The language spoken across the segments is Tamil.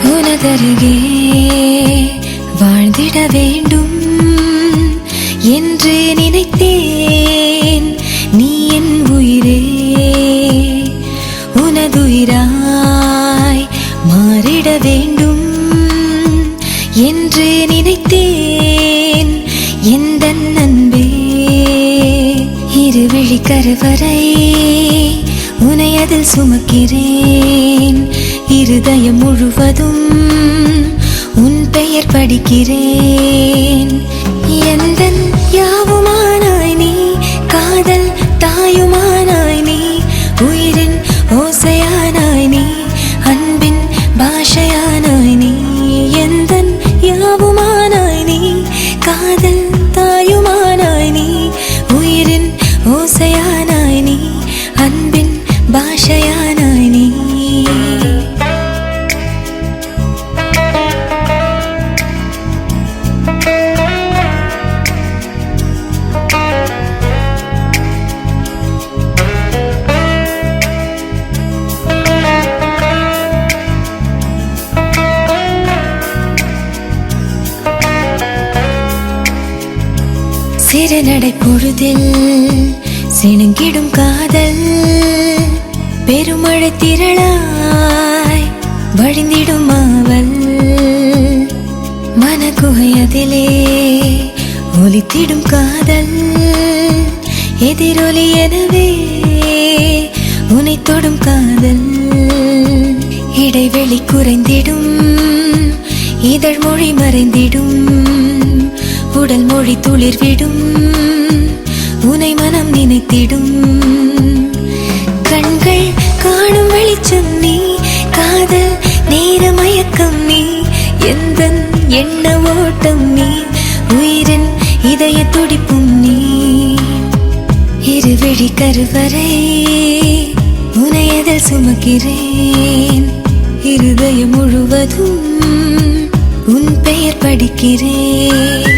உனதருகே வாழ்ந்திட வேண்டும் என்று நினைத்தேன். நீ என் உயிரே, உனதுயிராய் மாறிட வேண்டும் என்று நினைத்தேன். எந்தன் அன்பே, இருவிழி கருவறை உனை அதில் சுமக்கிறேன். இருதயம் முழுவதும் உன் பெயர் படிக்கிறேன். எந்தன் யாவுமானாய் நீ, காதல் தாயுமானாய் நீ, உயிரின் ஓசையானாய் நீ, அன்பின் பாஷையானாய் நீ. எந்தன் யாவுமானாய் நீ, காதல் தாயுமானாய் நீ, உயிரின் ஓசையானாய் நீ, அன்பின் பாஷையானாய் நீ. சிறு நடை பொழுதில் சிணுங்கிடும் காதல், பெருமழை திரளாய் வழிந்திடும் ஆவல். மனக்குகை அதிலே ஒலித்திடும் காதல், எதிரொலி எனவே உனை தொடும் காதல். இடைவெளி குறைந்திடும், இதழ் மொழி மறைந்திடும், உடல் மொழி துளிர்விடும், உனை மனம் நினைத்திடும். கண்கள் காணும் வெளிச்சம் நீ, காதல் நேர மயக்கம் நீ, எந்தன் எண்ண ஓட்டம் நீ, உயிரின் இதய துடிப்பும் நீ. இருவிழி கருவறை உனை அதில் சுமக்கிறேன். இருதயம் முழுவதும் உன் பெயர் படிக்கிறேன்.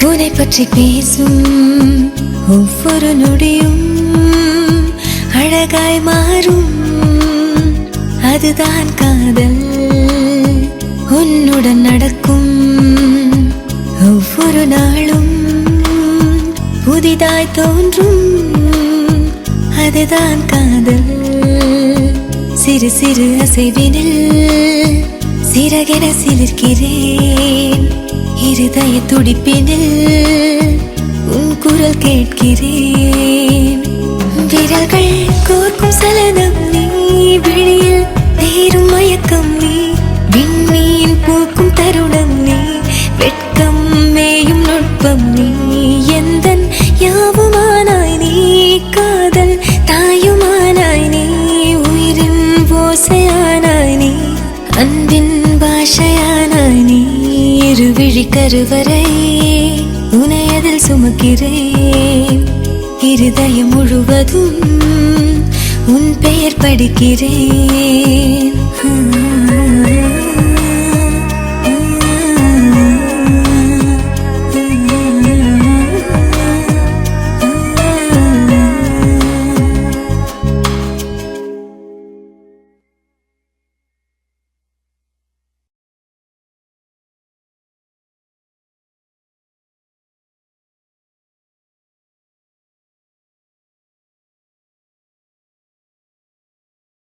உன்னை பற்றி பேசும் ஒவ்வொரு நொடியும் அழகாய் மாறும், அதுதான் காதல். உன்னுடன் நடக்கும் ஒவ்வொரு நாளும் புதிதாய் தோன்றும், அதுதான் காதல். சிறு சிறு அசைவினில் சிறகென சிலிர்க்கிறேன். இருதய துடிப்பினில் உன் குரல் கேட்கிறேன். விரல்கள் கோர்க்கும் சலனம் நீ, விழியில் தேரும் மயக்கம் நீ, விண்மீன் பூக்கும் தருணம் நீ, வெட்கம் மேயும் நுட்பம் நீ. எந்தன் யாவுமானாய் நீ, காதல் தாயுமானாய் நீ, உயிரின் ஓசையானாய் நீ, அன்பின் பாஷையானாய் நீ. இருவிழி கருவறை உனை அதில் சுமக்கிறேன். இருதயம் முழுவதும் உன் பெயர் படிக்கிறேன்.